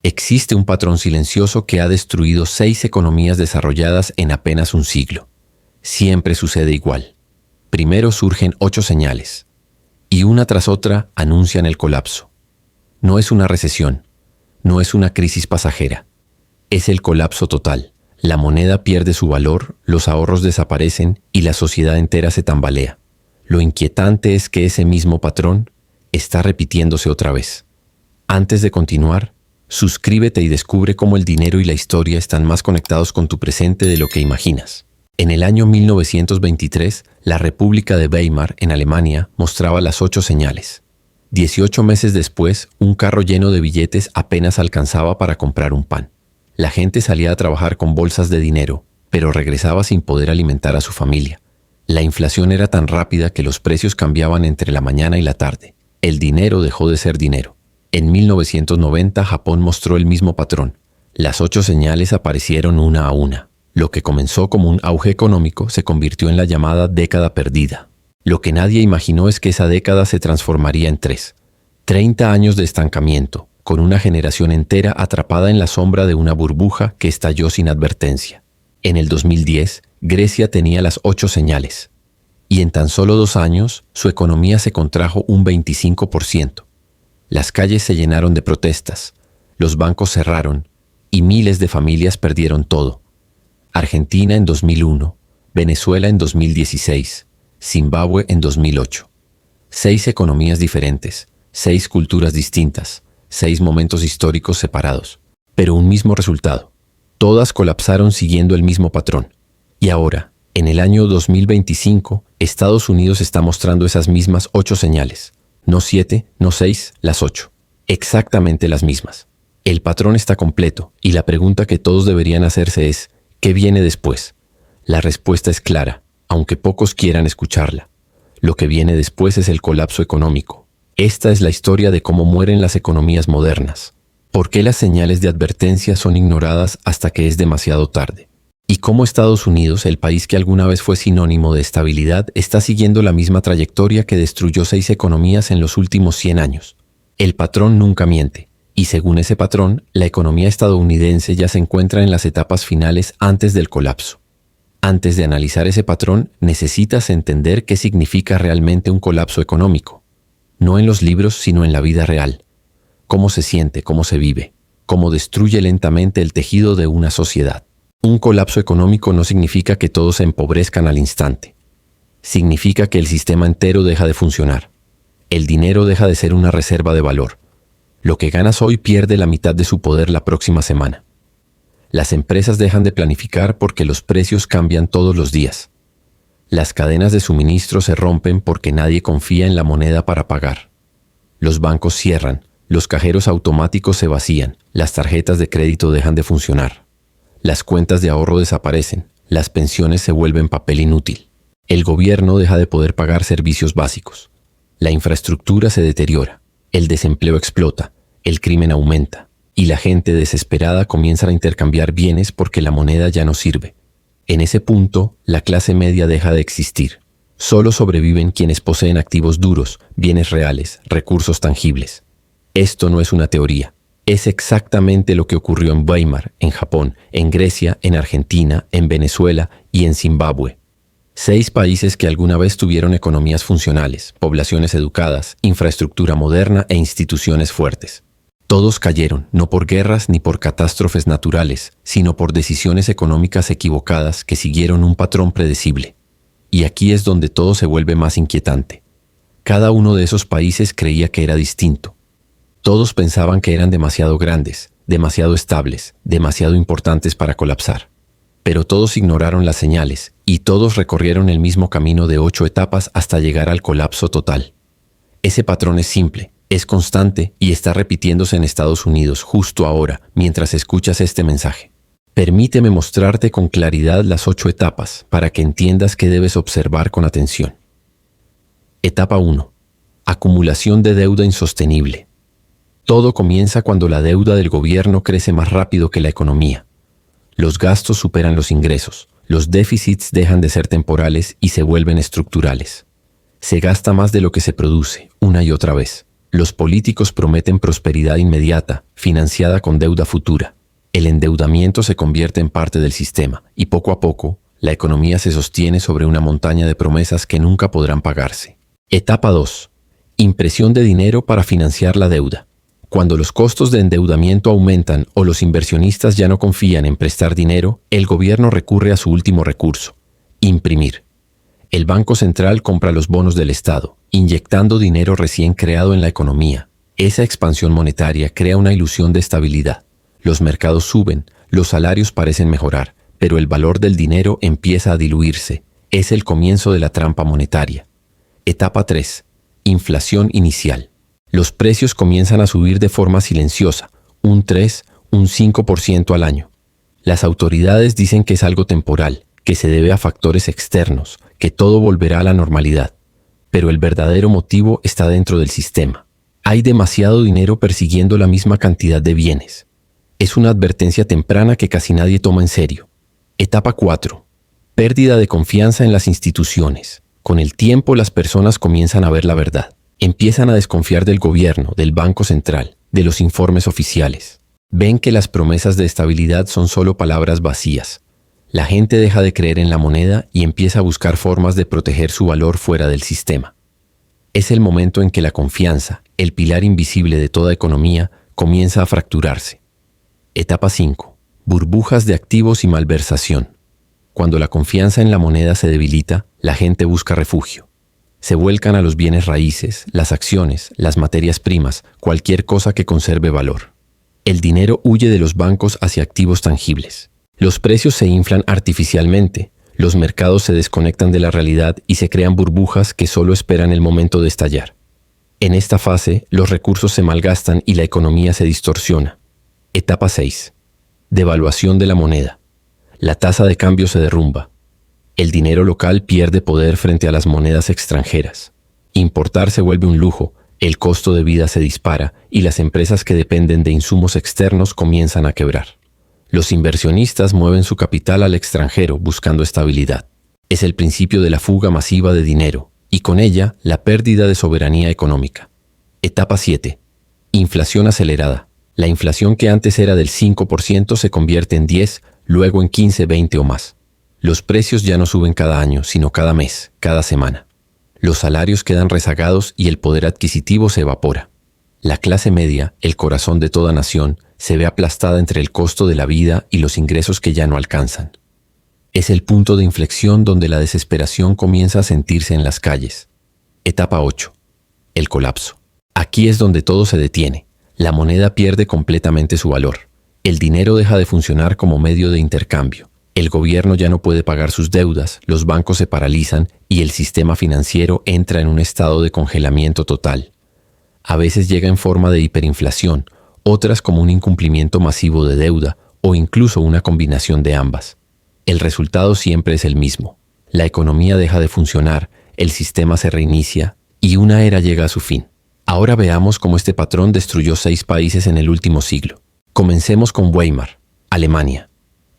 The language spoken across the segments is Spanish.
Existe un patrón silencioso que ha destruido 6 economías desarrolladas en apenas un siglo. Siempre sucede igual. Primero surgen 8 señales, y una tras otra anuncian el colapso. No es una recesión, no es una crisis pasajera, es el colapso total. La moneda pierde su valor, los ahorros desaparecen y la sociedad entera se tambalea. Lo inquietante es que ese mismo patrón está repitiéndose otra vez. Antes de continuar, suscríbete y descubre cómo el dinero y la historia están más conectados con tu presente de lo que imaginas. En el año 1923, la República de Weimar, en Alemania, mostraba las 8 señales. 18 meses después, un carro lleno de billetes apenas alcanzaba para comprar un pan. La gente salía a trabajar con bolsas de dinero, pero regresaba sin poder alimentar a su familia. La inflación era tan rápida que los precios cambiaban entre la mañana y la tarde. El dinero dejó de ser dinero. En 1990, Japón mostró el mismo patrón. Las 8 señales aparecieron una a una. Lo que comenzó como un auge económico se convirtió en la llamada década perdida. Lo que nadie imaginó es que esa década se transformaría en 3. 30 años de estancamiento, con una generación entera atrapada en la sombra de una burbuja que estalló sin advertencia. En el 2010, Grecia tenía las 8 señales, y en tan solo 2 años, su economía se contrajo un 25%. Las calles se llenaron de protestas, los bancos cerraron, y miles de familias perdieron todo. Argentina en 2001, Venezuela en 2016, Zimbabue en 2008. 6 economías diferentes, 6 culturas distintas, 6 momentos históricos separados, pero un mismo resultado. Todas colapsaron siguiendo el mismo patrón. Y ahora, en el año 2025, Estados Unidos está mostrando esas mismas 8 señales. No 7, no 6, las 8. Exactamente las mismas. El patrón está completo y la pregunta que todos deberían hacerse es, ¿qué viene después? La respuesta es clara, aunque pocos quieran escucharla. Lo que viene después es el colapso económico. Esta es la historia de cómo mueren las economías modernas. ¿Por qué las señales de advertencia son ignoradas hasta que es demasiado tarde? Y cómo Estados Unidos, el país que alguna vez fue sinónimo de estabilidad, está siguiendo la misma trayectoria que destruyó 6 economías en los últimos 100 años. El patrón nunca miente, y según ese patrón, la economía estadounidense ya se encuentra en las etapas finales antes del colapso. Antes de analizar ese patrón, necesitas entender qué significa realmente un colapso económico. No en los libros, sino en la vida real. Cómo se siente, cómo se vive, cómo destruye lentamente el tejido de una sociedad. Un colapso económico no significa que todos se empobrezcan al instante. Significa que el sistema entero deja de funcionar. El dinero deja de ser una reserva de valor. Lo que ganas hoy pierde la mitad de su poder la próxima semana. Las empresas dejan de planificar porque los precios cambian todos los días. Las cadenas de suministro se rompen porque nadie confía en la moneda para pagar. Los bancos cierran, los cajeros automáticos se vacían, las tarjetas de crédito dejan de funcionar. Las cuentas de ahorro desaparecen, las pensiones se vuelven papel inútil. El gobierno deja de poder pagar servicios básicos. La infraestructura se deteriora, el desempleo explota, el crimen aumenta, y la gente desesperada comienza a intercambiar bienes porque la moneda ya no sirve. En ese punto, la clase media deja de existir. Solo sobreviven quienes poseen activos duros, bienes reales, recursos tangibles. Esto no es una teoría. Es exactamente lo que ocurrió en Weimar, en Japón, en Grecia, en Argentina, en Venezuela y en Zimbabue. 6 países que alguna vez tuvieron economías funcionales, poblaciones educadas, infraestructura moderna e instituciones fuertes. Todos cayeron, no por guerras ni por catástrofes naturales, sino por decisiones económicas equivocadas que siguieron un patrón predecible. Y aquí es donde todo se vuelve más inquietante. Cada uno de esos países creía que era distinto. Todos pensaban que eran demasiado grandes, demasiado estables, demasiado importantes para colapsar. Pero todos ignoraron las señales y todos recorrieron el mismo camino de 8 etapas hasta llegar al colapso total. Ese patrón es simple, es constante y está repitiéndose en Estados Unidos justo ahora, mientras escuchas este mensaje. Permíteme mostrarte con claridad las 8 etapas para que entiendas qué debes observar con atención. Etapa 1. Acumulación de deuda insostenible. Todo comienza cuando la deuda del gobierno crece más rápido que la economía. Los gastos superan los ingresos, los déficits dejan de ser temporales y se vuelven estructurales. Se gasta más de lo que se produce, una y otra vez. Los políticos prometen prosperidad inmediata, financiada con deuda futura. El endeudamiento se convierte en parte del sistema y poco a poco, la economía se sostiene sobre una montaña de promesas que nunca podrán pagarse. Etapa 2. Impresión de dinero para financiar la deuda. Cuando los costos de endeudamiento aumentan o los inversionistas ya no confían en prestar dinero, el gobierno recurre a su último recurso: imprimir. El Banco Central compra los bonos del Estado, inyectando dinero recién creado en la economía. Esa expansión monetaria crea una ilusión de estabilidad. Los mercados suben, los salarios parecen mejorar, pero el valor del dinero empieza a diluirse. Es el comienzo de la trampa monetaria. Etapa 3. Inflación inicial. Los precios comienzan a subir de forma silenciosa, un 3, un 5% al año. Las autoridades dicen que es algo temporal, que se debe a factores externos, que todo volverá a la normalidad. Pero el verdadero motivo está dentro del sistema. Hay demasiado dinero persiguiendo la misma cantidad de bienes. Es una advertencia temprana que casi nadie toma en serio. Etapa 4. Pérdida de confianza en las instituciones. Con el tiempo las personas comienzan a ver la verdad. Empiezan a desconfiar del gobierno, del Banco Central, de los informes oficiales. Ven que las promesas de estabilidad son solo palabras vacías. La gente deja de creer en la moneda y empieza a buscar formas de proteger su valor fuera del sistema. Es el momento en que la confianza, el pilar invisible de toda economía, comienza a fracturarse. Etapa 5. Burbujas de activos y malversación. Cuando la confianza en la moneda se debilita, la gente busca refugio. Se vuelcan a los bienes raíces, las acciones, las materias primas, cualquier cosa que conserve valor. El dinero huye de los bancos hacia activos tangibles. Los precios se inflan artificialmente, los mercados se desconectan de la realidad y se crean burbujas que solo esperan el momento de estallar. En esta fase, los recursos se malgastan y la economía se distorsiona. Etapa 6. Devaluación de la moneda. La tasa de cambio se derrumba. El dinero local pierde poder frente a las monedas extranjeras. Importar se vuelve un lujo, el costo de vida se dispara y las empresas que dependen de insumos externos comienzan a quebrar. Los inversionistas mueven su capital al extranjero buscando estabilidad. Es el principio de la fuga masiva de dinero y con ella la pérdida de soberanía económica. Etapa 7. Inflación acelerada. La inflación que antes era del 5% se convierte en 10, luego en 15, 20 o más. Los precios ya no suben cada año, sino cada mes, cada semana. Los salarios quedan rezagados y el poder adquisitivo se evapora. La clase media, el corazón de toda nación, se ve aplastada entre el costo de la vida y los ingresos que ya no alcanzan. Es el punto de inflexión donde la desesperación comienza a sentirse en las calles. Etapa 8. El colapso. Aquí es donde todo se detiene. La moneda pierde completamente su valor. El dinero deja de funcionar como medio de intercambio. El gobierno ya no puede pagar sus deudas, los bancos se paralizan y el sistema financiero entra en un estado de congelamiento total. A veces llega en forma de hiperinflación, otras como un incumplimiento masivo de deuda o incluso una combinación de ambas. El resultado siempre es el mismo. La economía deja de funcionar, el sistema se reinicia y una era llega a su fin. Ahora veamos cómo este patrón destruyó 6 países en el último siglo. Comencemos con Weimar, Alemania.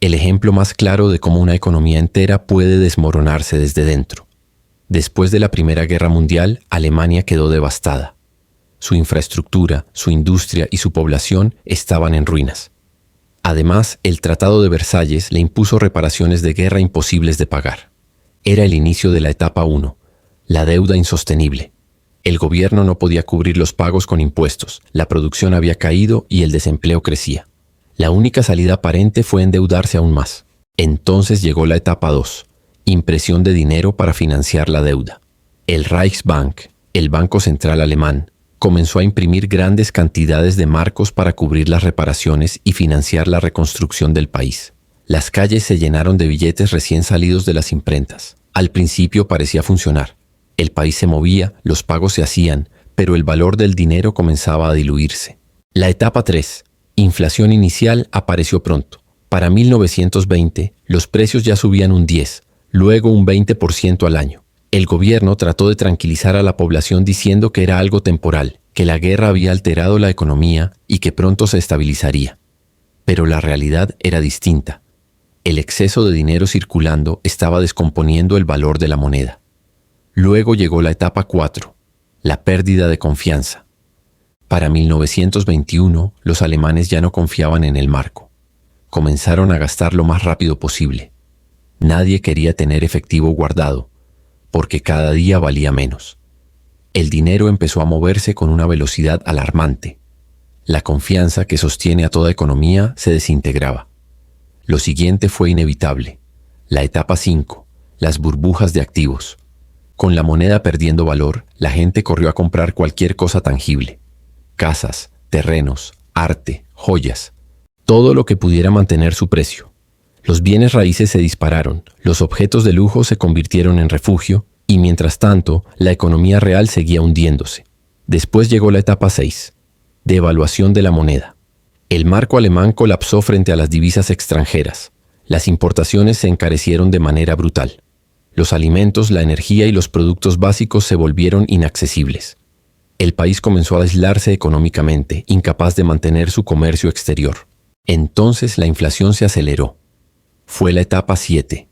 El ejemplo más claro de cómo una economía entera puede desmoronarse desde dentro. Después de la Primera Guerra Mundial, Alemania quedó devastada. Su infraestructura, su industria y su población estaban en ruinas. Además, el Tratado de Versalles le impuso reparaciones de guerra imposibles de pagar. Era el inicio de la etapa 1, la deuda insostenible. El gobierno no podía cubrir los pagos con impuestos, la producción había caído y el desempleo crecía. La única salida aparente fue endeudarse aún más. Entonces llegó la etapa 2, impresión de dinero para financiar la deuda. El Reichsbank, el Banco Central alemán, comenzó a imprimir grandes cantidades de marcos para cubrir las reparaciones y financiar la reconstrucción del país. Las calles se llenaron de billetes recién salidos de las imprentas. Al principio parecía funcionar. El país se movía, los pagos se hacían, pero el valor del dinero comenzaba a diluirse. La etapa 3, inflación inicial, apareció pronto. Para 1920, los precios ya subían un 10, luego un 20% al año. El gobierno trató de tranquilizar a la población diciendo que era algo temporal, que la guerra había alterado la economía y que pronto se estabilizaría. Pero la realidad era distinta. El exceso de dinero circulando estaba descomponiendo el valor de la moneda. Luego llegó la etapa 4, la pérdida de confianza. Para 1921, los alemanes ya no confiaban en el marco. Comenzaron a gastar lo más rápido posible. Nadie quería tener efectivo guardado, porque cada día valía menos. El dinero empezó a moverse con una velocidad alarmante. La confianza que sostiene a toda economía se desintegraba. Lo siguiente fue inevitable. La etapa 5, las burbujas de activos. Con la moneda perdiendo valor, la gente corrió a comprar cualquier cosa tangible. Casas, terrenos, arte, joyas. Todo lo que pudiera mantener su precio. Los bienes raíces se dispararon, los objetos de lujo se convirtieron en refugio y mientras tanto, la economía real seguía hundiéndose. Después llegó la etapa 6, devaluación de la moneda. El marco alemán colapsó frente a las divisas extranjeras. Las importaciones se encarecieron de manera brutal. Los alimentos, la energía y los productos básicos se volvieron inaccesibles. El país comenzó a aislarse económicamente, incapaz de mantener su comercio exterior. Entonces la inflación se aceleró. Fue la etapa 7,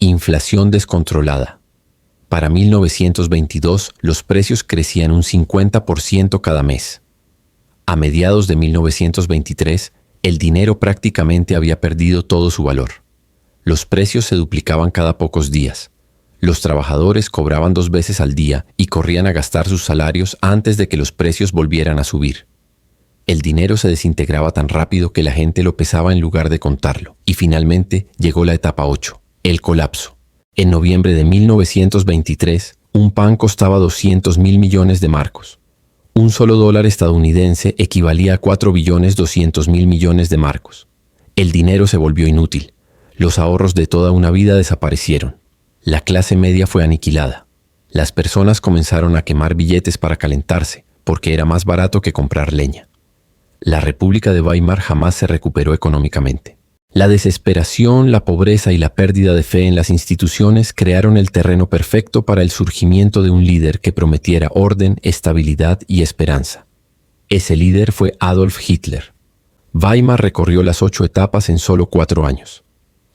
inflación descontrolada. Para 1922, los precios crecían un 50% cada mes. A mediados de 1923, el dinero prácticamente había perdido todo su valor. Los precios se duplicaban cada pocos días. Los trabajadores cobraban 2 veces al día y corrían a gastar sus salarios antes de que los precios volvieran a subir. El dinero se desintegraba tan rápido que la gente lo pesaba en lugar de contarlo. Y finalmente llegó la etapa 8, el colapso. En noviembre de 1923, un pan costaba 200.000 millones de marcos. Un solo dólar estadounidense equivalía a 4.200.000 millones de marcos. El dinero se volvió inútil. Los ahorros de toda una vida desaparecieron. La clase media fue aniquilada. Las personas comenzaron a quemar billetes para calentarse, porque era más barato que comprar leña. La República de Weimar jamás se recuperó económicamente. La desesperación, la pobreza y la pérdida de fe en las instituciones crearon el terreno perfecto para el surgimiento de un líder que prometiera orden, estabilidad y esperanza. Ese líder fue Adolf Hitler. Weimar recorrió las 8 etapas en solo 4 años.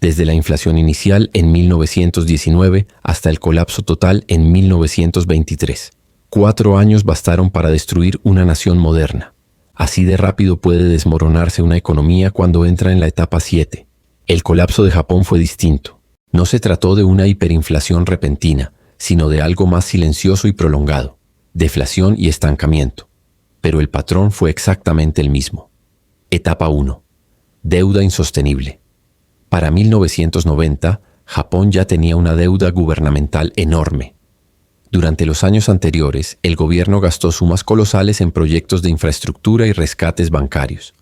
Desde la inflación inicial en 1919 hasta el colapso total en 1923. 4 años bastaron para destruir una nación moderna. Así de rápido puede desmoronarse una economía cuando entra en la etapa 7. El colapso de Japón fue distinto. No se trató de una hiperinflación repentina, sino de algo más silencioso y prolongado, deflación y estancamiento. Pero el patrón fue exactamente el mismo. Etapa 1. Deuda insostenible. Para 1990, Japón ya tenía una deuda gubernamental enorme. Durante los años anteriores, el gobierno gastó sumas colosales en proyectos de infraestructura y rescates bancarios.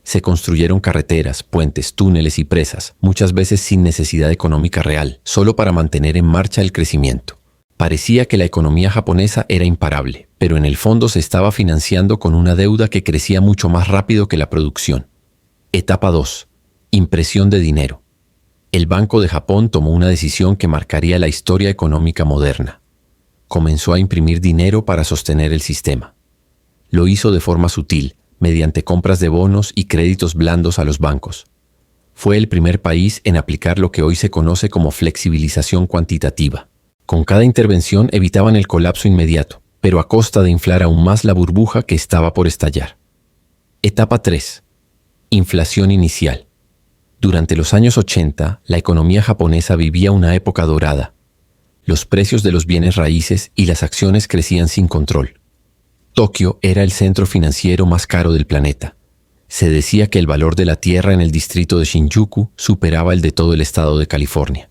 Se construyeron carreteras, puentes, túneles y presas, muchas veces sin necesidad económica real, solo para mantener en marcha el crecimiento. Parecía que la economía japonesa era imparable, pero en el fondo se estaba financiando con una deuda que crecía mucho más rápido que la producción. Etapa 2. Impresión de dinero. El Banco de Japón tomó una decisión que marcaría la historia económica moderna. Comenzó a imprimir dinero para sostener el sistema. Lo hizo de forma sutil, mediante compras de bonos y créditos blandos a los bancos. Fue el primer país en aplicar lo que hoy se conoce como flexibilización cuantitativa. Con cada intervención evitaban el colapso inmediato, pero a costa de inflar aún más la burbuja que estaba por estallar. Etapa 3. Inflación inicial. Durante los años 80, la economía japonesa vivía una época dorada. Los precios de los bienes raíces y las acciones crecían sin control. Tokio era el centro financiero más caro del planeta. Se decía que el valor de la tierra en el distrito de Shinjuku superaba el de todo el estado de California.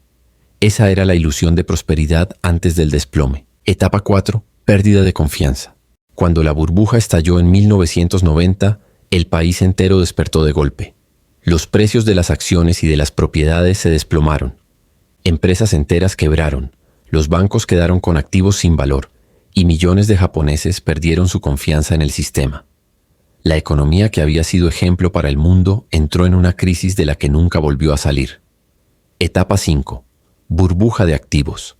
Esa era la ilusión de prosperidad antes del desplome. Etapa 4. Pérdida de confianza. Cuando la burbuja estalló en 1990, el país entero despertó de golpe. Los precios de las acciones y de las propiedades se desplomaron. Empresas enteras quebraron. Los bancos quedaron con activos sin valor y millones de japoneses perdieron su confianza en el sistema. La economía que había sido ejemplo para el mundo entró en una crisis de la que nunca volvió a salir. Etapa 5. Burbuja de activos.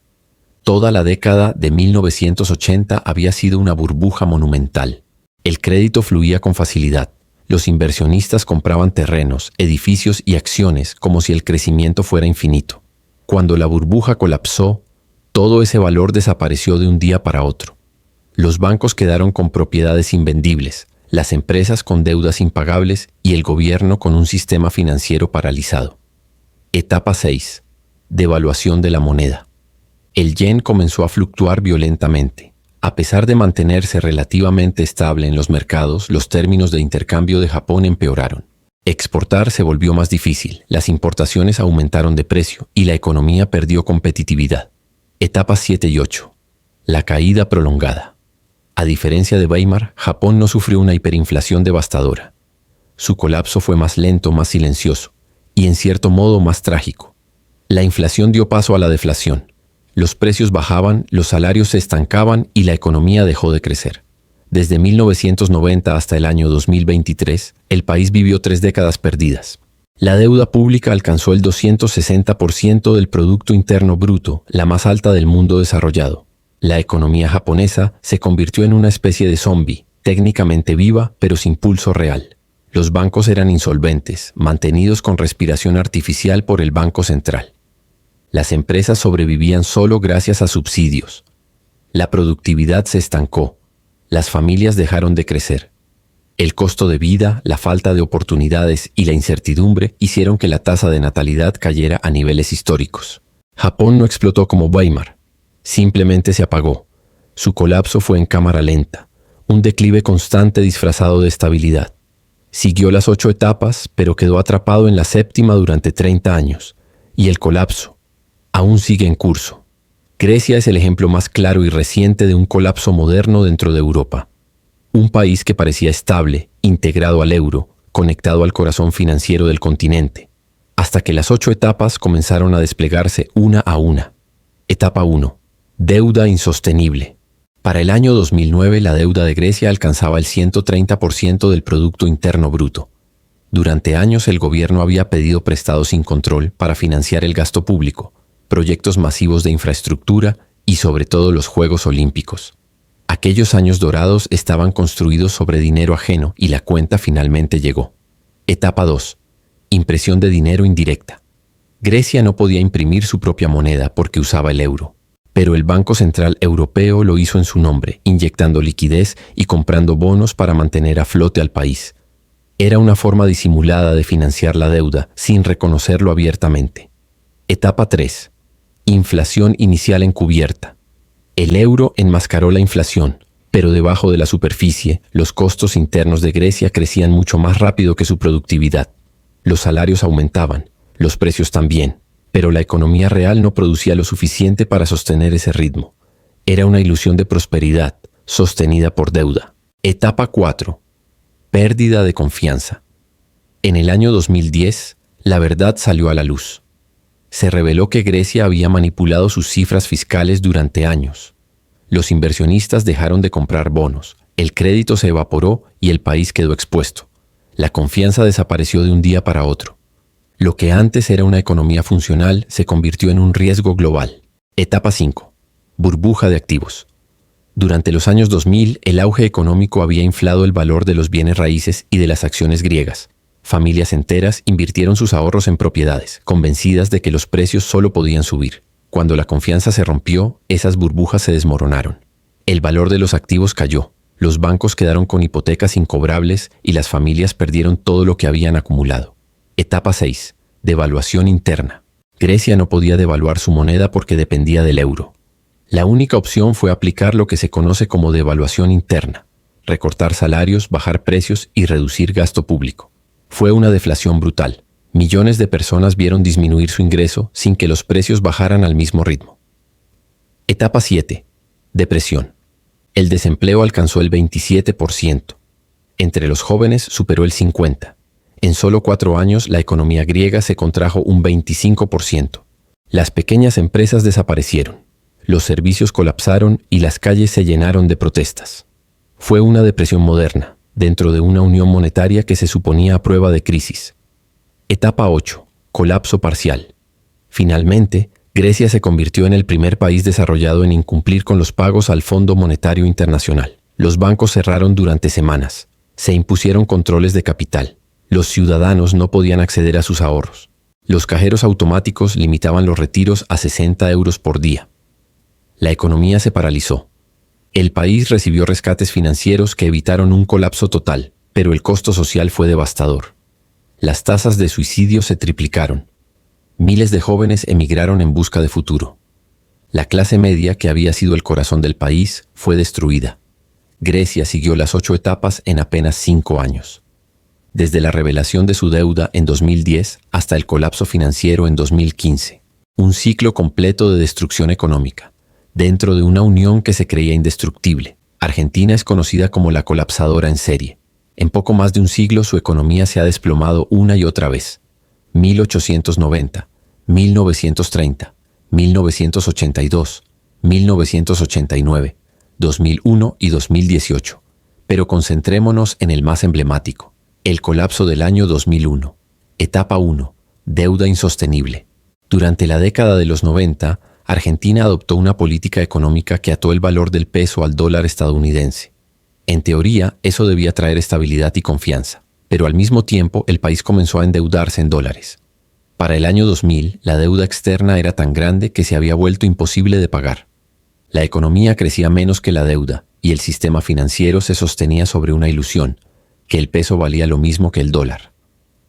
Toda la década de 1980 había sido una burbuja monumental. El crédito fluía con facilidad. Los inversionistas compraban terrenos, edificios y acciones como si el crecimiento fuera infinito. Cuando la burbuja colapsó, todo ese valor desapareció de un día para otro. Los bancos quedaron con propiedades invendibles, las empresas con deudas impagables y el gobierno con un sistema financiero paralizado. Etapa 6. Devaluación de la moneda. El yen comenzó a fluctuar violentamente. A pesar de mantenerse relativamente estable en los mercados, los términos de intercambio de Japón empeoraron. Exportar se volvió más difícil, las importaciones aumentaron de precio y la economía perdió competitividad. Etapas 7 y 8. La caída prolongada. A diferencia de Weimar, Japón no sufrió una hiperinflación devastadora. Su colapso fue más lento, más silencioso y en cierto modo más trágico. La inflación dio paso a la deflación. Los precios bajaban, los salarios se estancaban y la economía dejó de crecer. Desde 1990 hasta el año 2023, el país vivió 3 décadas perdidas. La deuda pública alcanzó el 260% del Producto Interno Bruto, la más alta del mundo desarrollado. La economía japonesa se convirtió en una especie de zombie, técnicamente viva, pero sin pulso real. Los bancos eran insolventes, mantenidos con respiración artificial por el Banco Central. Las empresas sobrevivían solo gracias a subsidios. La productividad se estancó. Las familias dejaron de crecer. El costo de vida, la falta de oportunidades y la incertidumbre hicieron que la tasa de natalidad cayera a niveles históricos. Japón no explotó como Weimar. Simplemente se apagó. Su colapso fue en cámara lenta, un declive constante disfrazado de estabilidad. Siguió las 8 etapas, pero quedó atrapado en la 7ª durante 30 años. Y el colapso aún sigue en curso. Grecia es el ejemplo más claro y reciente de un colapso moderno dentro de Europa. Un país que parecía estable, integrado al euro, conectado al corazón financiero del continente, hasta que las 8 etapas comenzaron a desplegarse una a una. Etapa 1. Deuda insostenible. Para el año 2009 la deuda de Grecia alcanzaba el 130% del Producto Interno Bruto. Durante años el gobierno había pedido prestado sin control para financiar el gasto público, proyectos masivos de infraestructura y sobre todo los Juegos Olímpicos. Aquellos años dorados estaban construidos sobre dinero ajeno y la cuenta finalmente llegó. Etapa 2. Impresión de dinero indirecta. Grecia no podía imprimir su propia moneda porque usaba el euro, pero el Banco Central Europeo lo hizo en su nombre, inyectando liquidez y comprando bonos para mantener a flote al país. Era una forma disimulada de financiar la deuda sin reconocerlo abiertamente. Etapa 3. Inflación inicial encubierta. El euro enmascaró la inflación, pero debajo de la superficie, los costos internos de Grecia crecían mucho más rápido que su productividad. Los salarios aumentaban, los precios también, pero la economía real no producía lo suficiente para sostener ese ritmo. Era una ilusión de prosperidad, sostenida por deuda. Etapa 4. Pérdida de confianza. En el año 2010, la verdad salió a la luz. Se reveló que Grecia había manipulado sus cifras fiscales durante años. Los inversionistas dejaron de comprar bonos, el crédito se evaporó y el país quedó expuesto. La confianza desapareció de un día para otro. Lo que antes era una economía funcional se convirtió en un riesgo global. Etapa 5. Burbuja de activos. Durante los años 2000, el auge económico había inflado el valor de los bienes raíces y de las acciones griegas. Familias enteras invirtieron sus ahorros en propiedades, convencidas de que los precios solo podían subir. Cuando la confianza se rompió, esas burbujas se desmoronaron. El valor de los activos cayó, los bancos quedaron con hipotecas incobrables y las familias perdieron todo lo que habían acumulado. Etapa 6. Devaluación interna. Grecia no podía devaluar su moneda porque dependía del euro. La única opción fue aplicar lo que se conoce como devaluación interna, recortar salarios, bajar precios y reducir gasto público. Fue una deflación brutal. Millones de personas vieron disminuir su ingreso sin que los precios bajaran al mismo ritmo. Etapa 7. Depresión. El desempleo alcanzó el 27%. Entre los jóvenes superó el 50%. En solo 4 años la economía griega se contrajo un 25%. Las pequeñas empresas desaparecieron. Los servicios colapsaron y las calles se llenaron de protestas. Fue una depresión moderna, dentro de una unión monetaria que se suponía a prueba de crisis. Etapa 8. Colapso parcial. Finalmente, Grecia se convirtió en el primer país desarrollado en incumplir con los pagos al Fondo Monetario Internacional. Los bancos cerraron durante semanas. Se impusieron controles de capital. Los ciudadanos no podían acceder a sus ahorros. Los cajeros automáticos limitaban los retiros a 60 euros por día. La economía se paralizó. El país recibió rescates financieros que evitaron un colapso total, pero el costo social fue devastador. Las tasas de suicidio se triplicaron. Miles de jóvenes emigraron en busca de futuro. La clase media, que había sido el corazón del país, fue destruida. Grecia siguió las 8 etapas en apenas 5 años. Desde la revelación de su deuda en 2010 hasta el colapso financiero en 2015. Un ciclo completo de destrucción económica, dentro de una unión que se creía indestructible. Argentina es conocida como la colapsadora en serie. En poco más de un siglo su economía se ha desplomado una y otra vez. 1890, 1930, 1982, 1989, 2001 y 2018. Pero concentrémonos en el más emblemático. El colapso del año 2001. Etapa 1. Deuda insostenible. Durante la década de los 90, Argentina adoptó una política económica que ató el valor del peso al dólar estadounidense. En teoría, eso debía traer estabilidad y confianza, pero al mismo tiempo el país comenzó a endeudarse en dólares. Para el año 2000, la deuda externa era tan grande que se había vuelto imposible de pagar. La economía crecía menos que la deuda y el sistema financiero se sostenía sobre una ilusión, que el peso valía lo mismo que el dólar.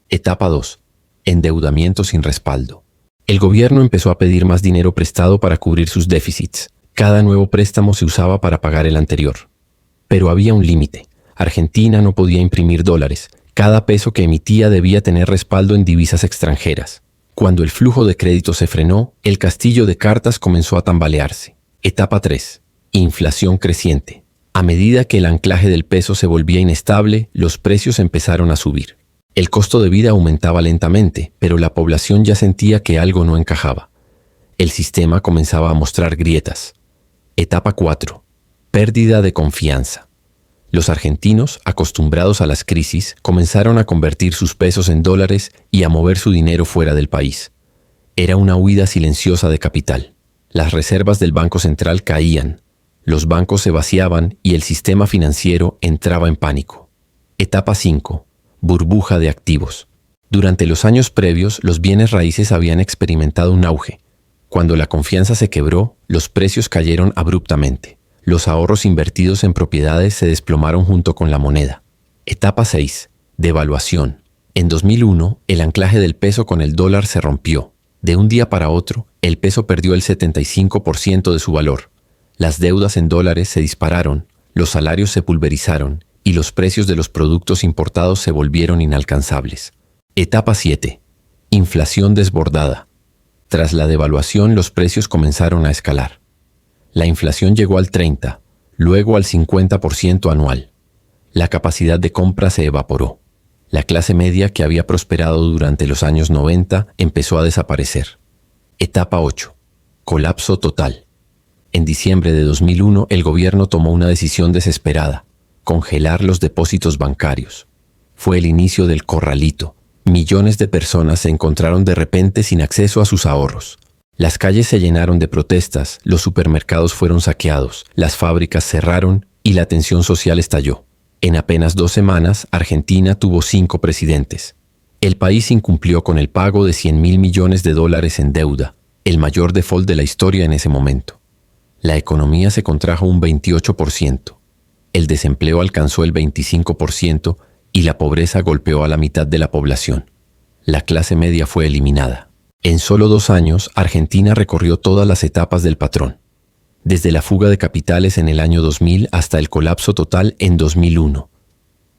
Etapa 2. Endeudamiento sin respaldo. El gobierno empezó a pedir más dinero prestado para cubrir sus déficits. Cada nuevo préstamo se usaba para pagar el anterior. Pero había un límite. Argentina no podía imprimir dólares. Cada peso que emitía debía tener respaldo en divisas extranjeras. Cuando el flujo de crédito se frenó, el castillo de cartas comenzó a tambalearse. Etapa 3. Inflación creciente. A medida que el anclaje del peso se volvía inestable, los precios empezaron a subir. El costo de vida aumentaba lentamente, pero la población ya sentía que algo no encajaba. El sistema comenzaba a mostrar grietas. Etapa 4. Pérdida de confianza. Los argentinos, acostumbrados a las crisis, comenzaron a convertir sus pesos en dólares y a mover su dinero fuera del país. Era una huida silenciosa de capital. Las reservas del Banco Central caían, los bancos se vaciaban y el sistema financiero entraba en pánico. Etapa 5. Burbuja de activos. Durante los años previos, los bienes raíces habían experimentado un auge. Cuando la confianza se quebró, los precios cayeron abruptamente. Los ahorros invertidos en propiedades se desplomaron junto con la moneda. Etapa 6. Devaluación. En 2001, el anclaje del peso con el dólar se rompió. De un día para otro, el peso perdió el 75% de su valor. Las deudas en dólares se dispararon, los salarios se pulverizaron y los precios de los productos importados se volvieron inalcanzables. Etapa 7. Inflación desbordada. Tras la devaluación, los precios comenzaron a escalar. La inflación llegó al 30%, luego al 50% anual. La capacidad de compra se evaporó. La clase media que había prosperado durante los años 90 empezó a desaparecer. Etapa 8. Colapso total. En diciembre de 2001, el gobierno tomó una decisión desesperada: congelar los depósitos bancarios. Fue el inicio del corralito. Millones de personas se encontraron de repente sin acceso a sus ahorros. Las calles se llenaron de protestas, los supermercados fueron saqueados, las fábricas cerraron y la tensión social estalló. En apenas 2 semanas, Argentina tuvo 5 presidentes. El país incumplió con el pago de $100.000 millones en deuda, el mayor default de la historia en ese momento. La economía se contrajo un 28%. El desempleo alcanzó el 25% y la pobreza golpeó a la mitad de la población. La clase media fue eliminada. En solo 2 años, Argentina recorrió todas las etapas del patrón. Desde la fuga de capitales en el año 2000 hasta el colapso total en 2001.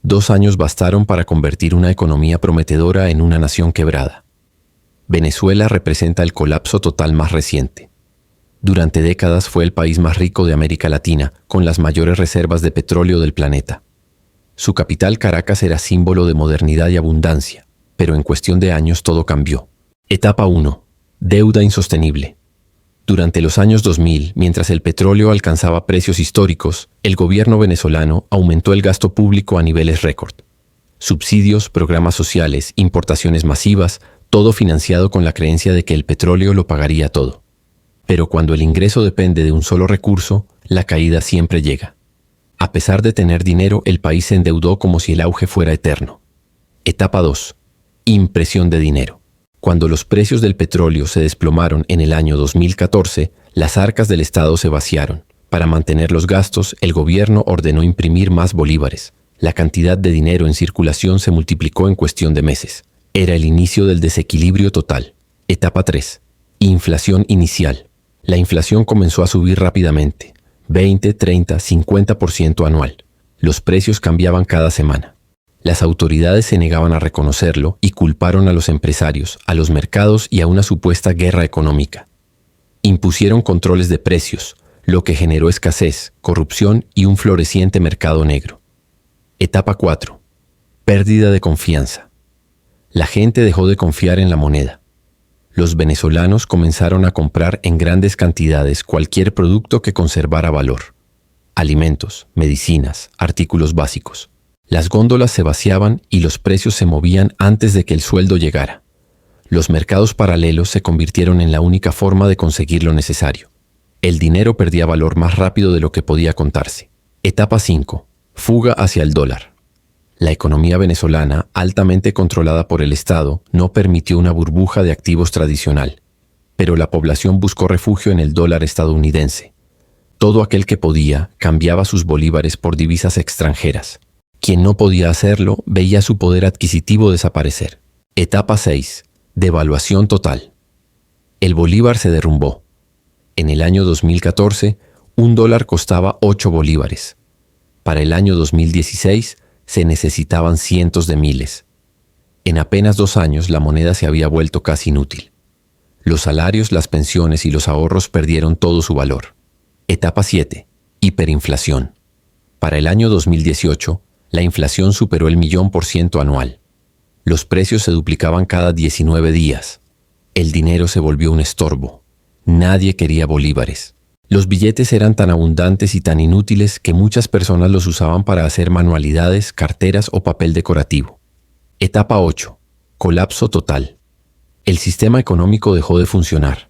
2 años bastaron para convertir una economía prometedora en una nación quebrada. Venezuela representa el colapso total más reciente. Durante décadas fue el país más rico de América Latina, con las mayores reservas de petróleo del planeta. Su capital, Caracas, era símbolo de modernidad y abundancia, pero en cuestión de años todo cambió. Etapa 1. Deuda insostenible. Durante los años 2000, mientras el petróleo alcanzaba precios históricos, el gobierno venezolano aumentó el gasto público a niveles récord. Subsidios, programas sociales, importaciones masivas, todo financiado con la creencia de que el petróleo lo pagaría todo. Pero cuando el ingreso depende de un solo recurso, la caída siempre llega. A pesar de tener dinero, el país se endeudó como si el auge fuera eterno. Etapa 2. Impresión de dinero. Cuando los precios del petróleo se desplomaron en el año 2014, las arcas del Estado se vaciaron, Para mantener los gastos, el gobierno ordenó imprimir más bolívares. La cantidad de dinero en circulación se multiplicó en cuestión de meses. Era el inicio del desequilibrio total. Etapa 3. Inflación inicial. La inflación comenzó a subir rápidamente. 20, 30, 50% anual. Los precios cambiaban cada semana. Las autoridades se negaban a reconocerlo y culparon a los empresarios, a los mercados y a una supuesta guerra económica. Impusieron controles de precios, lo que generó escasez, corrupción y un floreciente mercado negro. Etapa 4. Pérdida de confianza. La gente dejó de confiar en la moneda. Los venezolanos comenzaron a comprar en grandes cantidades cualquier producto que conservara valor. Alimentos, medicinas, artículos básicos. Las góndolas se vaciaban y los precios se movían antes de que el sueldo llegara. Los mercados paralelos se convirtieron en la única forma de conseguir lo necesario. El dinero perdía valor más rápido de lo que podía contarse. Etapa 5. Fuga hacia el dólar. La economía venezolana, altamente controlada por el Estado, no permitió una burbuja de activos tradicional, pero la población buscó refugio en el dólar estadounidense. Todo aquel que podía cambiaba sus bolívares por divisas extranjeras. Quien no podía hacerlo veía su poder adquisitivo desaparecer. Etapa 6. Devaluación total. El bolívar se derrumbó. En el año 2014, un dólar costaba 8 bolívares. Para el año 2016, se necesitaban cientos de miles. En apenas 2 años, la moneda se había vuelto casi inútil. Los salarios, las pensiones y los ahorros perdieron todo su valor. Etapa 7. Hiperinflación. Para el año 2018, la inflación superó el 1.000.000% anual. Los precios se duplicaban cada 19 días. El dinero se volvió un estorbo. Nadie quería bolívares. Los billetes eran tan abundantes y tan inútiles que muchas personas los usaban para hacer manualidades, carteras o papel decorativo. Etapa 8. Colapso total. El sistema económico dejó de funcionar.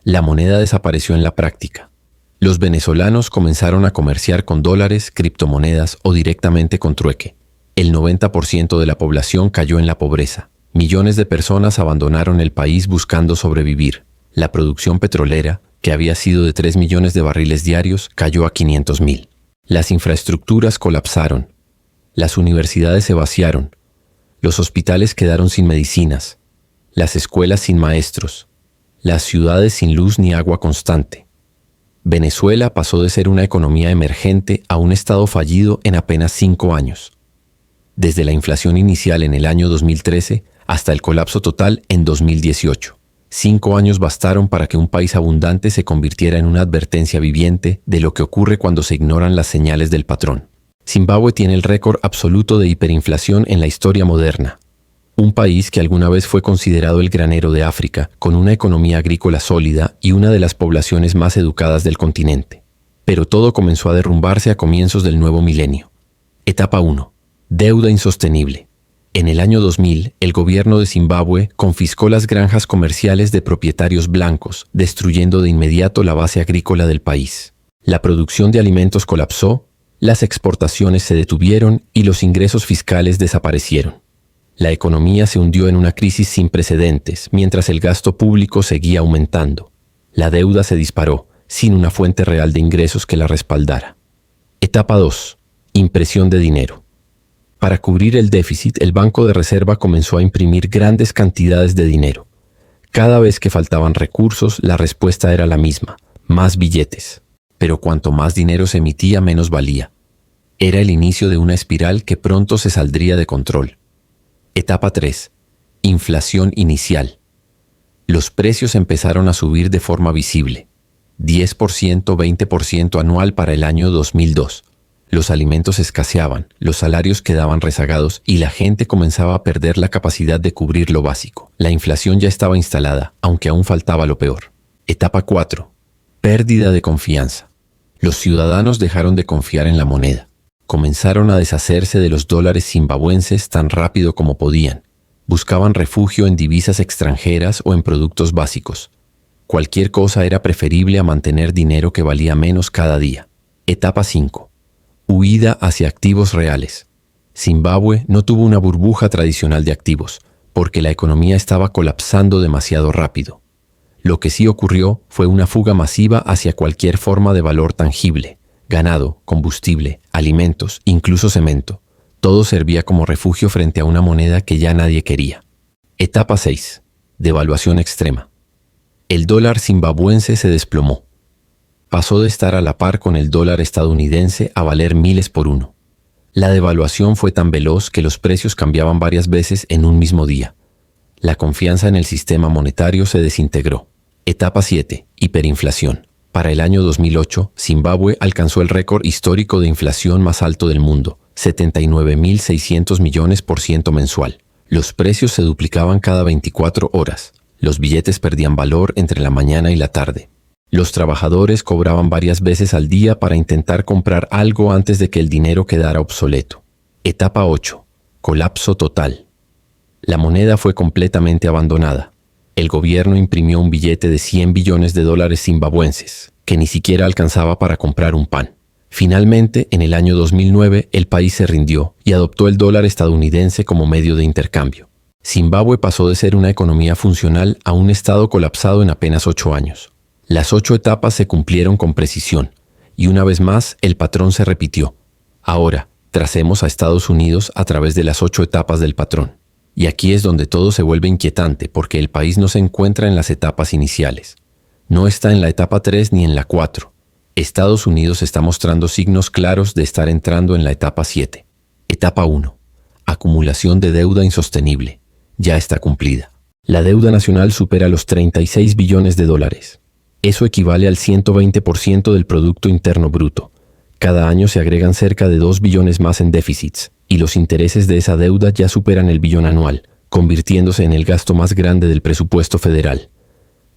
La moneda desapareció en la práctica. Los venezolanos comenzaron a comerciar con dólares, criptomonedas o directamente con trueque. El 90% de la población cayó en la pobreza. Millones de personas abandonaron el país buscando sobrevivir. La producción petrolera, que había sido de 3 millones de barriles diarios, cayó a 500.000. Las infraestructuras colapsaron. Las universidades se vaciaron. Los hospitales quedaron sin medicinas. Las escuelas sin maestros. Las ciudades sin luz ni agua constante. Venezuela pasó de ser una economía emergente a un estado fallido en apenas 5 años. Desde la inflación inicial en el año 2013 hasta el colapso total en 2018. 5 años bastaron para que un país abundante se convirtiera en una advertencia viviente de lo que ocurre cuando se ignoran las señales del patrón. Zimbabue tiene el récord absoluto de hiperinflación en la historia moderna. Un país que alguna vez fue considerado el granero de África, con una economía agrícola sólida y una de las poblaciones más educadas del continente. Pero todo comenzó a derrumbarse a comienzos del nuevo milenio. Etapa 1. Deuda insostenible. En el año 2000, el gobierno de Zimbabue confiscó las granjas comerciales de propietarios blancos, destruyendo de inmediato la base agrícola del país. La producción de alimentos colapsó, las exportaciones se detuvieron y los ingresos fiscales desaparecieron. La economía se hundió en una crisis sin precedentes, mientras el gasto público seguía aumentando. La deuda se disparó, sin una fuente real de ingresos que la respaldara. Etapa 2. Impresión de dinero. Para cubrir el déficit, el Banco de Reserva comenzó a imprimir grandes cantidades de dinero. Cada vez que faltaban recursos, la respuesta era la misma: más billetes. Pero cuanto más dinero se emitía, menos valía. Era el inicio de una espiral que pronto se saldría de control. Etapa 3. Inflación inicial. Los precios empezaron a subir de forma visible. 10%, 20% anual para el año 2002. Los alimentos escaseaban, los salarios quedaban rezagados y la gente comenzaba a perder la capacidad de cubrir lo básico. La inflación ya estaba instalada, aunque aún faltaba lo peor. Etapa 4. Pérdida de confianza. Los ciudadanos dejaron de confiar en la moneda. Comenzaron a deshacerse de los dólares zimbabuenses tan rápido como podían. Buscaban refugio en divisas extranjeras o en productos básicos. Cualquier cosa era preferible a mantener dinero que valía menos cada día. Etapa 5. Huida hacia activos reales. Zimbabue no tuvo una burbuja tradicional de activos, porque la economía estaba colapsando demasiado rápido. Lo que sí ocurrió fue una fuga masiva hacia cualquier forma de valor tangible: ganado, combustible, alimentos, incluso cemento. Todo servía como refugio frente a una moneda que ya nadie quería. Etapa 6. Devaluación extrema. El dólar zimbabuense se desplomó. Pasó de estar a la par con el dólar estadounidense a valer miles por uno. La devaluación fue tan veloz que los precios cambiaban varias veces en un mismo día. La confianza en el sistema monetario se desintegró. Etapa 7. Hiperinflación. Para el año 2008, Zimbabue alcanzó el récord histórico de inflación más alto del mundo, 79.600 millones % mensual. Los precios se duplicaban cada 24 horas. Los billetes perdían valor entre la mañana y la tarde. Los trabajadores cobraban varias veces al día para intentar comprar algo antes de que el dinero quedara obsoleto. Etapa 8. Colapso total. La moneda fue completamente abandonada. El gobierno imprimió un billete de 100 billones de dólares zimbabuenses, que ni siquiera alcanzaba para comprar un pan. Finalmente, en el año 2009, el país se rindió y adoptó el dólar estadounidense como medio de intercambio. Zimbabue pasó de ser una economía funcional a un estado colapsado en apenas 8 años. Las 8 etapas se cumplieron con precisión, y una vez más el patrón se repitió. Ahora, tracemos a Estados Unidos a través de las 8 etapas del patrón. Y aquí es donde todo se vuelve inquietante, porque el país no se encuentra en las etapas iniciales. No está en la etapa 3 ni en la 4. Estados Unidos está mostrando signos claros de estar entrando en la etapa 7. Etapa 1. Acumulación de deuda insostenible. Ya está cumplida. La deuda nacional supera los 36 billones de dólares. Eso equivale al 120% del Producto Interno Bruto. Cada año se agregan cerca de 2 billones más en déficits, y los intereses de esa deuda ya superan el billón anual, convirtiéndose en el gasto más grande del presupuesto federal.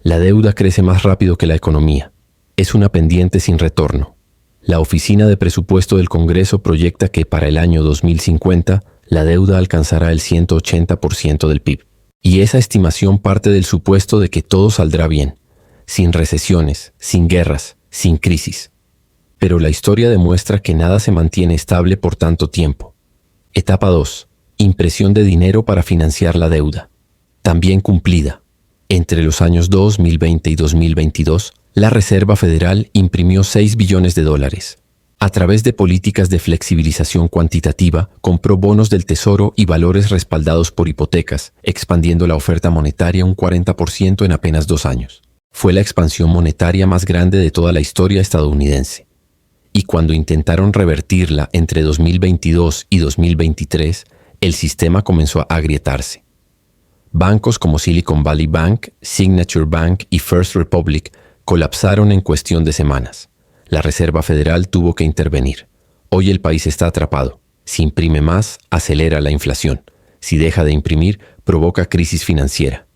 La deuda crece más rápido que la economía. Es una pendiente sin retorno. La Oficina de Presupuesto del Congreso proyecta que para el año 2050 la deuda alcanzará el 180% del PIB. Y esa estimación parte del supuesto de que todo saldrá bien, sin recesiones, sin guerras, sin crisis. Pero la historia demuestra que nada se mantiene estable por tanto tiempo. Etapa 2. Impresión de dinero para financiar la deuda. También cumplida. Entre los años 2020 y 2022, la Reserva Federal imprimió 6 billones de dólares. A través de políticas de flexibilización cuantitativa, compró bonos del Tesoro y valores respaldados por hipotecas, expandiendo la oferta monetaria un 40% en apenas 2 años. Fue la expansión monetaria más grande de toda la historia estadounidense. Y cuando intentaron revertirla entre 2022 y 2023, el sistema comenzó a agrietarse. Bancos como Silicon Valley Bank, Signature Bank y First Republic colapsaron en cuestión de semanas. La Reserva Federal tuvo que intervenir. Hoy el país está atrapado. Si imprime más, acelera la inflación. Si deja de imprimir, provoca crisis financiera.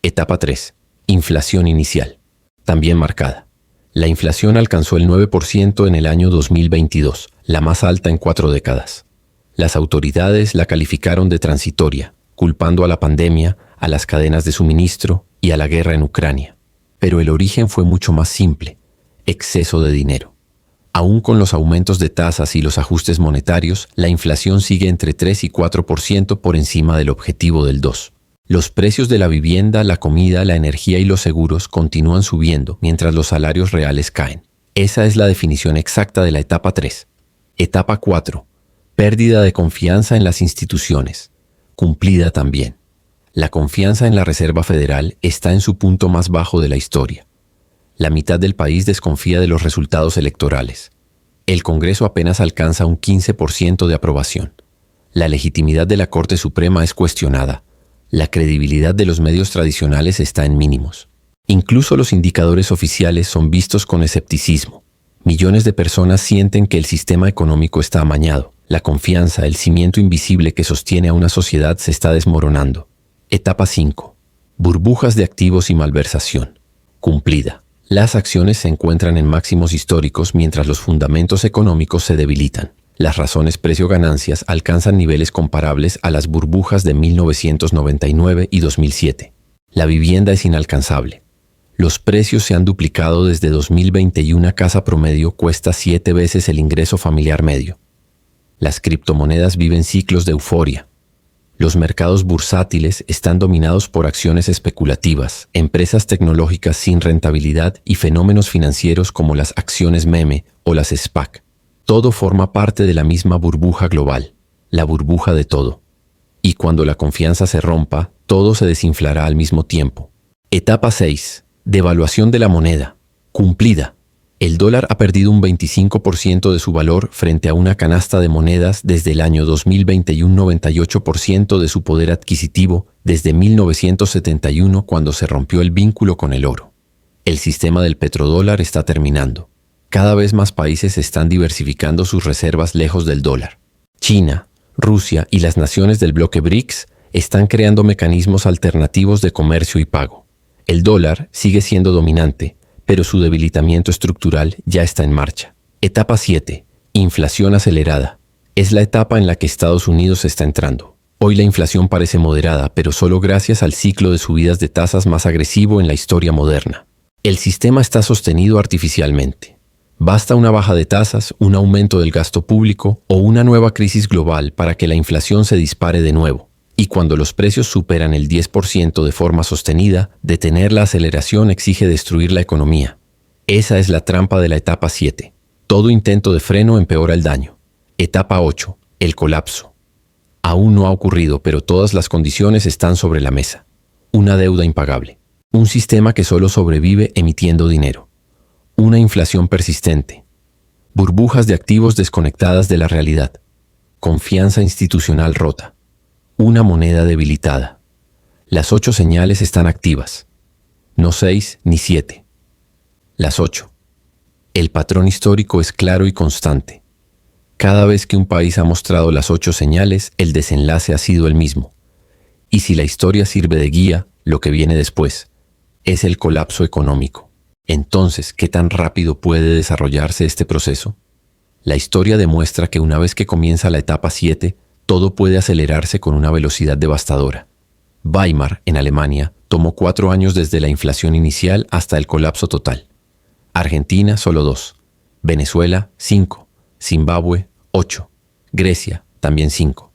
Etapa 3. Inflación inicial. También marcada. La inflación alcanzó el 9% en el año 2022, la más alta en 4 décadas. Las autoridades la calificaron de transitoria, culpando a la pandemia, a las cadenas de suministro y a la guerra en Ucrania. Pero el origen fue mucho más simple: exceso de dinero. Aún con los aumentos de tasas y los ajustes monetarios, la inflación sigue entre 3 y 4% por encima del objetivo del 2%. Los precios de la vivienda, la comida, la energía y los seguros continúan subiendo mientras los salarios reales caen. Esa es la definición exacta de la etapa 3. Etapa 4. Pérdida de confianza en las instituciones. Cumplida también. La confianza en la Reserva Federal está en su punto más bajo de la historia. La mitad del país desconfía de los resultados electorales. El Congreso apenas alcanza un 15% de aprobación. La legitimidad de la Corte Suprema es cuestionada. La credibilidad de los medios tradicionales está en mínimos. Incluso los indicadores oficiales son vistos con escepticismo. Millones de personas sienten que el sistema económico está amañado. La confianza, el cimiento invisible que sostiene a una sociedad, se está desmoronando. Etapa 5. Burbujas de activos y malversación. Cumplida. Las acciones se encuentran en máximos históricos mientras los fundamentos económicos se debilitan. Las razones precio-ganancias alcanzan niveles comparables a las burbujas de 1999 y 2007. La vivienda es inalcanzable. Los precios se han duplicado desde 2020 y una casa promedio cuesta 7 veces el ingreso familiar medio. Las criptomonedas viven ciclos de euforia. Los mercados bursátiles están dominados por acciones especulativas, empresas tecnológicas sin rentabilidad y fenómenos financieros como las acciones meme o las SPAC. Todo forma parte de la misma burbuja global, la burbuja de todo. Y cuando la confianza se rompa, todo se desinflará al mismo tiempo. Etapa 6. Devaluación de la moneda. Cumplida. El dólar ha perdido un 25% de su valor frente a una canasta de monedas desde el año 2020 y un 98% de su poder adquisitivo desde 1971, cuando se rompió el vínculo con el oro. El sistema del petrodólar está terminando. Cada vez más países están diversificando sus reservas lejos del dólar. China, Rusia y las naciones del bloque BRICS están creando mecanismos alternativos de comercio y pago. El dólar sigue siendo dominante, pero su debilitamiento estructural ya está en marcha. Etapa 7. Inflación acelerada. Es la etapa en la que Estados Unidos está entrando. Hoy la inflación parece moderada, pero solo gracias al ciclo de subidas de tasas más agresivo en la historia moderna. El sistema está sostenido artificialmente. Basta una baja de tasas, un aumento del gasto público o una nueva crisis global para que la inflación se dispare de nuevo. Y cuando los precios superan el 10% de forma sostenida, detener la aceleración exige destruir la economía. Esa es la trampa de la etapa 7. Todo intento de freno empeora el daño. Etapa 8. El colapso. Aún no ha ocurrido, pero todas las condiciones están sobre la mesa. Una deuda impagable. Un sistema que solo sobrevive emitiendo dinero. Una inflación persistente. Burbujas de activos desconectadas de la realidad. Confianza institucional rota. Una moneda debilitada. Las 8 señales están activas. No 6 ni 7. Las 8. El patrón histórico es claro y constante. Cada vez que un país ha mostrado las 8 señales, el desenlace ha sido el mismo. Y si la historia sirve de guía, lo que viene después es el colapso económico. Entonces, ¿qué tan rápido puede desarrollarse este proceso? La historia demuestra que una vez que comienza la etapa 7, todo puede acelerarse con una velocidad devastadora. Weimar, en Alemania, tomó 4 años desde la inflación inicial hasta el colapso total. Argentina, solo 2. Venezuela, 5. Zimbabue, 8. Grecia, también 5.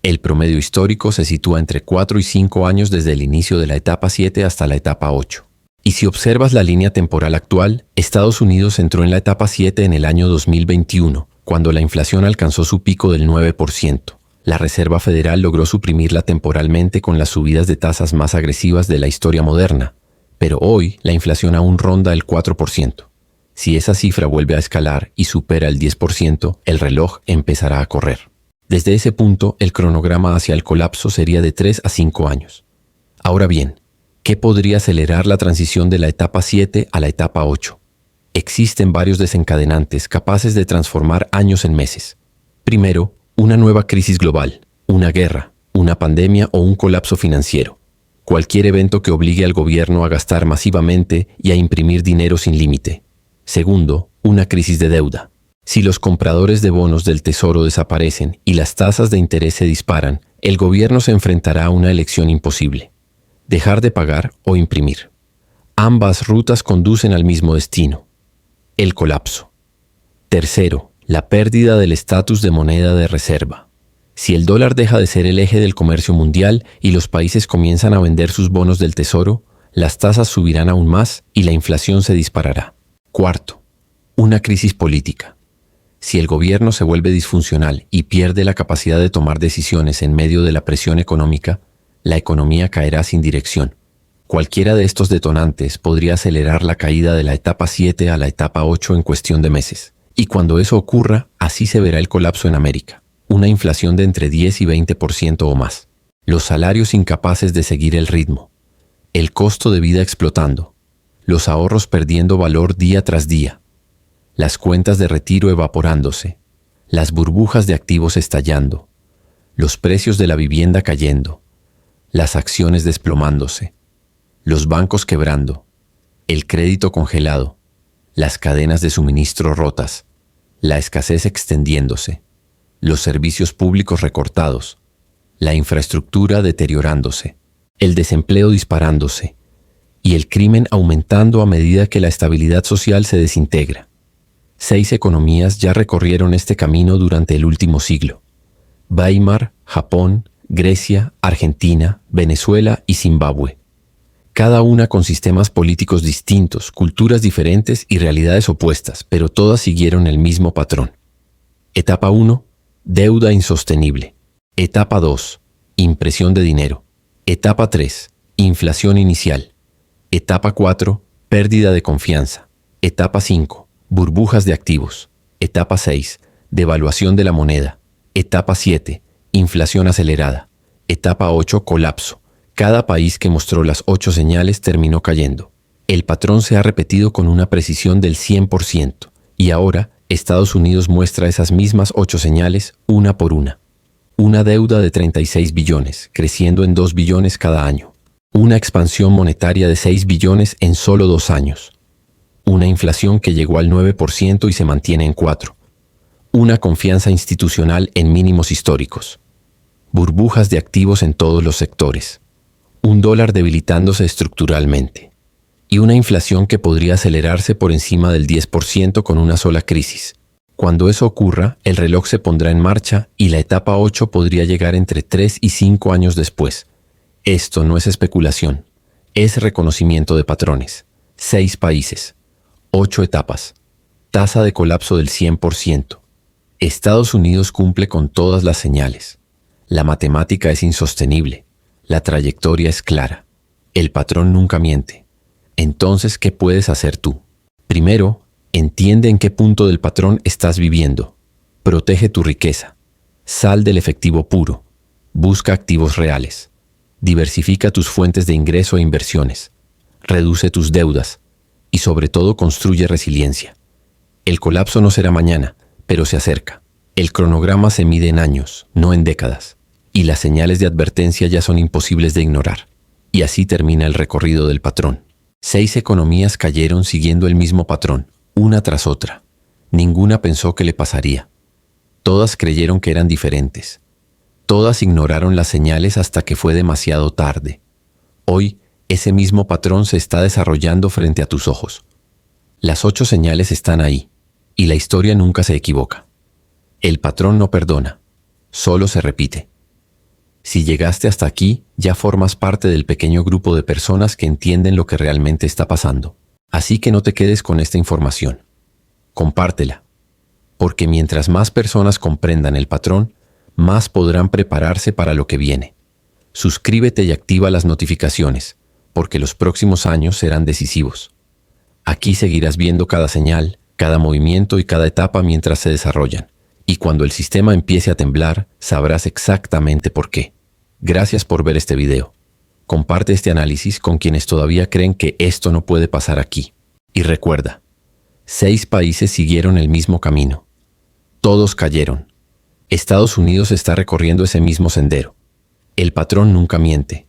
El promedio histórico se sitúa entre 4 y 5 años desde el inicio de la etapa 7 hasta la etapa 8. Y si observas la línea temporal actual, Estados Unidos entró en la etapa 7 en el año 2021, cuando la inflación alcanzó su pico del 9%. La Reserva Federal logró suprimirla temporalmente con las subidas de tasas más agresivas de la historia moderna, pero hoy la inflación aún ronda el 4%. Si esa cifra vuelve a escalar y supera el 10%, el reloj empezará a correr. Desde ese punto, el cronograma hacia el colapso sería de 3 a 5 años. Ahora bien, ¿qué podría acelerar la transición de la etapa 7 a la etapa 8? Existen varios desencadenantes capaces de transformar años en meses. Primero, una nueva crisis global, una guerra, una pandemia o un colapso financiero. Cualquier evento que obligue al gobierno a gastar masivamente y a imprimir dinero sin límite. Segundo, una crisis de deuda. Si los compradores de bonos del Tesoro desaparecen y las tasas de interés se disparan, el gobierno se enfrentará a una elección imposible: dejar de pagar o imprimir. Ambas rutas conducen al mismo destino: el colapso. Tercero, la pérdida del estatus de moneda de reserva. Si el dólar deja de ser el eje del comercio mundial y los países comienzan a vender sus bonos del Tesoro, las tasas subirán aún más y la inflación se disparará. Cuarto, una crisis política. Si el gobierno se vuelve disfuncional y pierde la capacidad de tomar decisiones en medio de la presión económica, la economía caerá sin dirección. Cualquiera de estos detonantes podría acelerar la caída de la etapa 7 a la etapa 8 en cuestión de meses. Y cuando eso ocurra, así se verá el colapso en América. Una inflación de entre 10 y 20% o más. Los salarios incapaces de seguir el ritmo. El costo de vida explotando. Los ahorros perdiendo valor día tras día. Las cuentas de retiro evaporándose. Las burbujas de activos estallando. Los precios de la vivienda cayendo. Las acciones desplomándose. Los bancos quebrando. El crédito congelado. Las cadenas de suministro rotas, la escasez extendiéndose, los servicios públicos recortados, la infraestructura deteriorándose, el desempleo disparándose y el crimen aumentando a medida que la estabilidad social se desintegra. 6 economías ya recorrieron este camino durante el último siglo: Weimar, Japón, Grecia, Argentina, Venezuela y Zimbabue. Cada una con sistemas políticos distintos, culturas diferentes y realidades opuestas, pero todas siguieron el mismo patrón. Etapa 1. Deuda insostenible. Etapa 2. Impresión de dinero. Etapa 3. Inflación inicial. Etapa 4. Pérdida de confianza. Etapa 5. Burbujas de activos. Etapa 6. Devaluación de la moneda. Etapa 7. Inflación acelerada. Etapa 8. Colapso. Cada país que mostró las 8 señales terminó cayendo. El patrón se ha repetido con una precisión del 100%, y ahora Estados Unidos muestra esas mismas 8 señales una por una. Una deuda de 36 billones, creciendo en 2 billones cada año. Una expansión monetaria de 6 billones en solo 2 años. Una inflación que llegó al 9% y se mantiene en 4%. Una confianza institucional en mínimos históricos. Burbujas de activos en todos los sectores. Un dólar debilitándose estructuralmente. Y una inflación que podría acelerarse por encima del 10% con una sola crisis. Cuando eso ocurra, el reloj se pondrá en marcha y la etapa 8 podría llegar entre 3 y 5 años después. Esto no es especulación, es reconocimiento de patrones. 6 países, 8 etapas, tasa de colapso del 100%. Estados Unidos cumple con todas las señales. La matemática es insostenible. La trayectoria es clara. El patrón nunca miente. Entonces, ¿qué puedes hacer tú? Primero, entiende en qué punto del patrón estás viviendo. Protege tu riqueza. Sal del efectivo puro. Busca activos reales. Diversifica tus fuentes de ingreso e inversiones. Reduce tus deudas. Y sobre todo, construye resiliencia. El colapso no será mañana, pero se acerca. El cronograma se mide en años, no en décadas. Y las señales de advertencia ya son imposibles de ignorar. Y así termina el recorrido del patrón. 6 economías cayeron siguiendo el mismo patrón, una tras otra. Ninguna pensó que le pasaría. Todas creyeron que eran diferentes. Todas ignoraron las señales hasta que fue demasiado tarde. Hoy, ese mismo patrón se está desarrollando frente a tus ojos. Las 8 señales están ahí, y la historia nunca se equivoca. El patrón no perdona, solo se repite. Si llegaste hasta aquí, ya formas parte del pequeño grupo de personas que entienden lo que realmente está pasando. Así que no te quedes con esta información. Compártela. Porque mientras más personas comprendan el patrón, más podrán prepararse para lo que viene. Suscríbete y activa las notificaciones, porque los próximos años serán decisivos. Aquí seguirás viendo cada señal, cada movimiento y cada etapa mientras se desarrollan. Y cuando el sistema empiece a temblar, sabrás exactamente por qué. Gracias por ver este video. Comparte este análisis con quienes todavía creen que esto no puede pasar aquí. Y recuerda, 6 países siguieron el mismo camino. Todos cayeron. Estados Unidos está recorriendo ese mismo sendero. El patrón nunca miente.